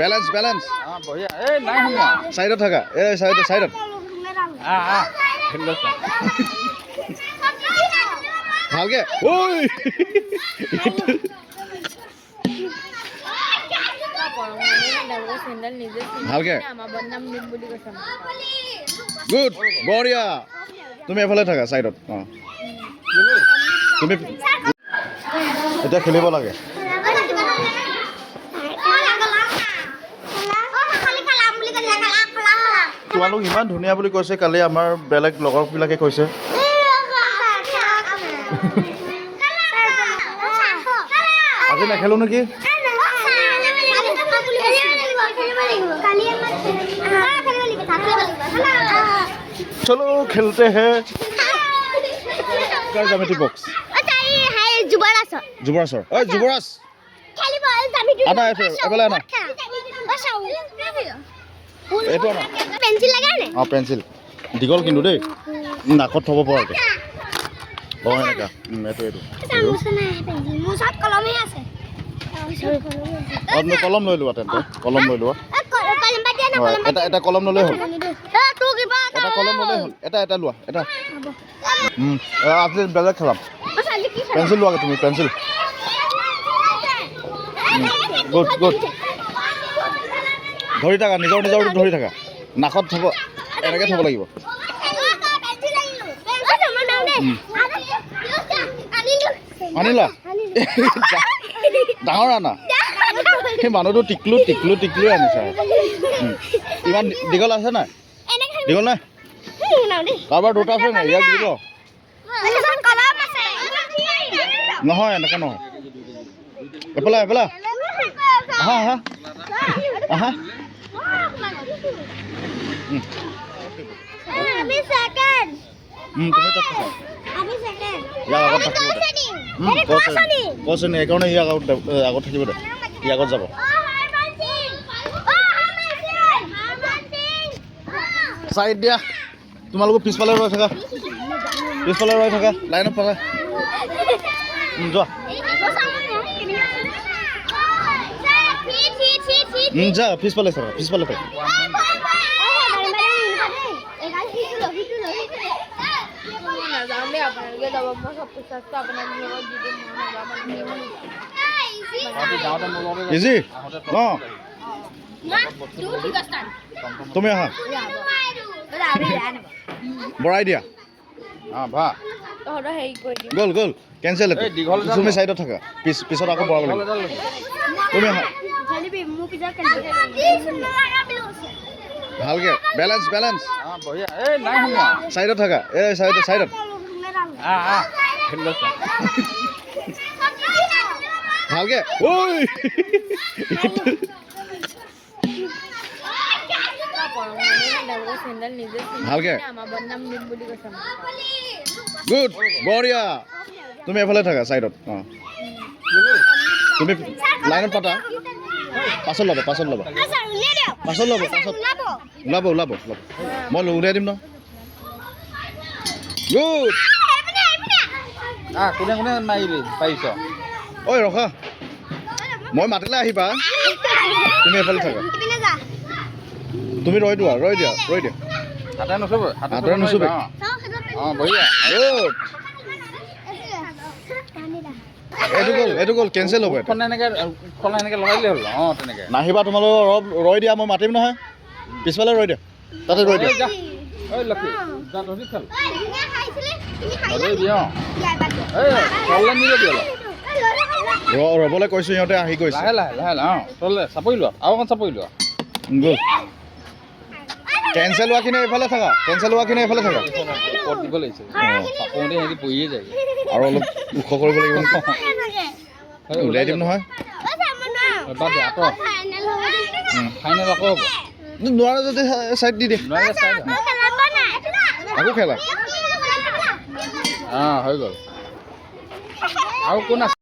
balance balance বঢ়িয়া এই নাই সোমোৱা চাইডত থাকা এই চাইডত ভালকে ঐ ভালকে গুড বঢ়িয়া তুমি এফালে থাকা চাইডত তুমি এতিয়া খেলিব লাগে তোমালোক ইমান ধুনীয়া বুলি কৈছে কালি আমাৰ বেলেগ লগৰবিলাকে কৈছে আজি নেখেলো নেকি চলো খেলতে হে জ্যামিতি বক্স যুৱৰাজৰ ঐ যুৱৰাজ আনা এফালে আনা এইটো আনা অঁ পেঞ্চিল দীঘল কিন্তু দেই নাকত থ'ব পৰাকৈ অঁ এনেকুৱা এইটো কলম লৈ লোৱা তেন্তে কলম লৈ লোৱা এটা কলম ল'লেই হ'ল এটা কলম ল'লেই হ'ল এটা লোৱা এটা আজি বেলেগ খেলাম পেঞ্চিল লোৱাগৈ তুমি পেঞ্চিল গুড গুড ধৰি থাকা নিজৰ ধৰি থাকা নাকত থ'ব এনেকৈ থ'ব লাগিব আনিলা ডাঙৰ আনা সেই মানুহটো টিকলু আনিছে ইমান দীঘল আছে নাই দীঘল নাই কাৰোবাৰ দুটা আছে নাই ইয়াক দিব নহয় এনেকৈ নহয় এফালে আহা তুমি তাত থাকা ইয়াক আগত থাকিব কৈছে নি সেইকাৰণে ইয়াক আগত থাকিব দে ই আগত যাব চাইড দিয়া তোমালোকৰ পিছফালে ৰৈ থাকা লাইনত পাৰা যোৱা যা পিছফালে থাকা ইজি অঁ তুমি আহা বঢ়াই দিয়া ভা গ'ল কেঞ্চেল তুমি চাইডত থাকা পিছত আকৌ বঢ়াব লাগিব তুমি আহা ভালকে বেলেঞ্চ বঢ়িয়া এই নাই সোমোৱা চাইডত থাকা এই চাইডত ভালকে ঐ ভালকে গুড বঢ়িয়া তুমি এফালে থাকা চাইডত তুমি লাইনত পাতা পাছত ল'বা ওলাব মই উলিয়াই দিম ন গুড কোনে মাৰিবি পাৰিছ ঐ ৰখা মই মাতিলে আহিবা তুমি এফালে থাকা তুমি ৰৈ দিয়া হাতেৰে নুচুবে অঁ বঢ়িয়া এইটো গ'ল কেঞ্চেল হ'ব এনেকৈ লগাই দিলে হ'ল অঁ তেনেকৈ নাহিবা তোমালোক অলপ ৰৈ দিয়া মই মাতিম নহয় পিছফালে ৰৈ দিয়া তাতে ৰৈ দিয়া ৰ'বলৈ কৈছোঁ সিহঁতে আহি গৈছে লাহে তললে চাপৰি লোৱা আৰু অকণ চাপৰি লোৱা গ'ল কেঞ্চেল হোৱাখিনি এইফালে থাকা ওপৰত দিব লাগিছে চাপোতে সিহঁতি পৰিয়ে যায় আৰু অলপ ওখ কৰিব লাগিব উলিয়াই দিম নহয় ফাইনেল আকৌ হ'ব নোৱাৰে যদি চাইড দি দিয়ে আকৌ খেলা হৈ গ'ল আৰু কোন আছে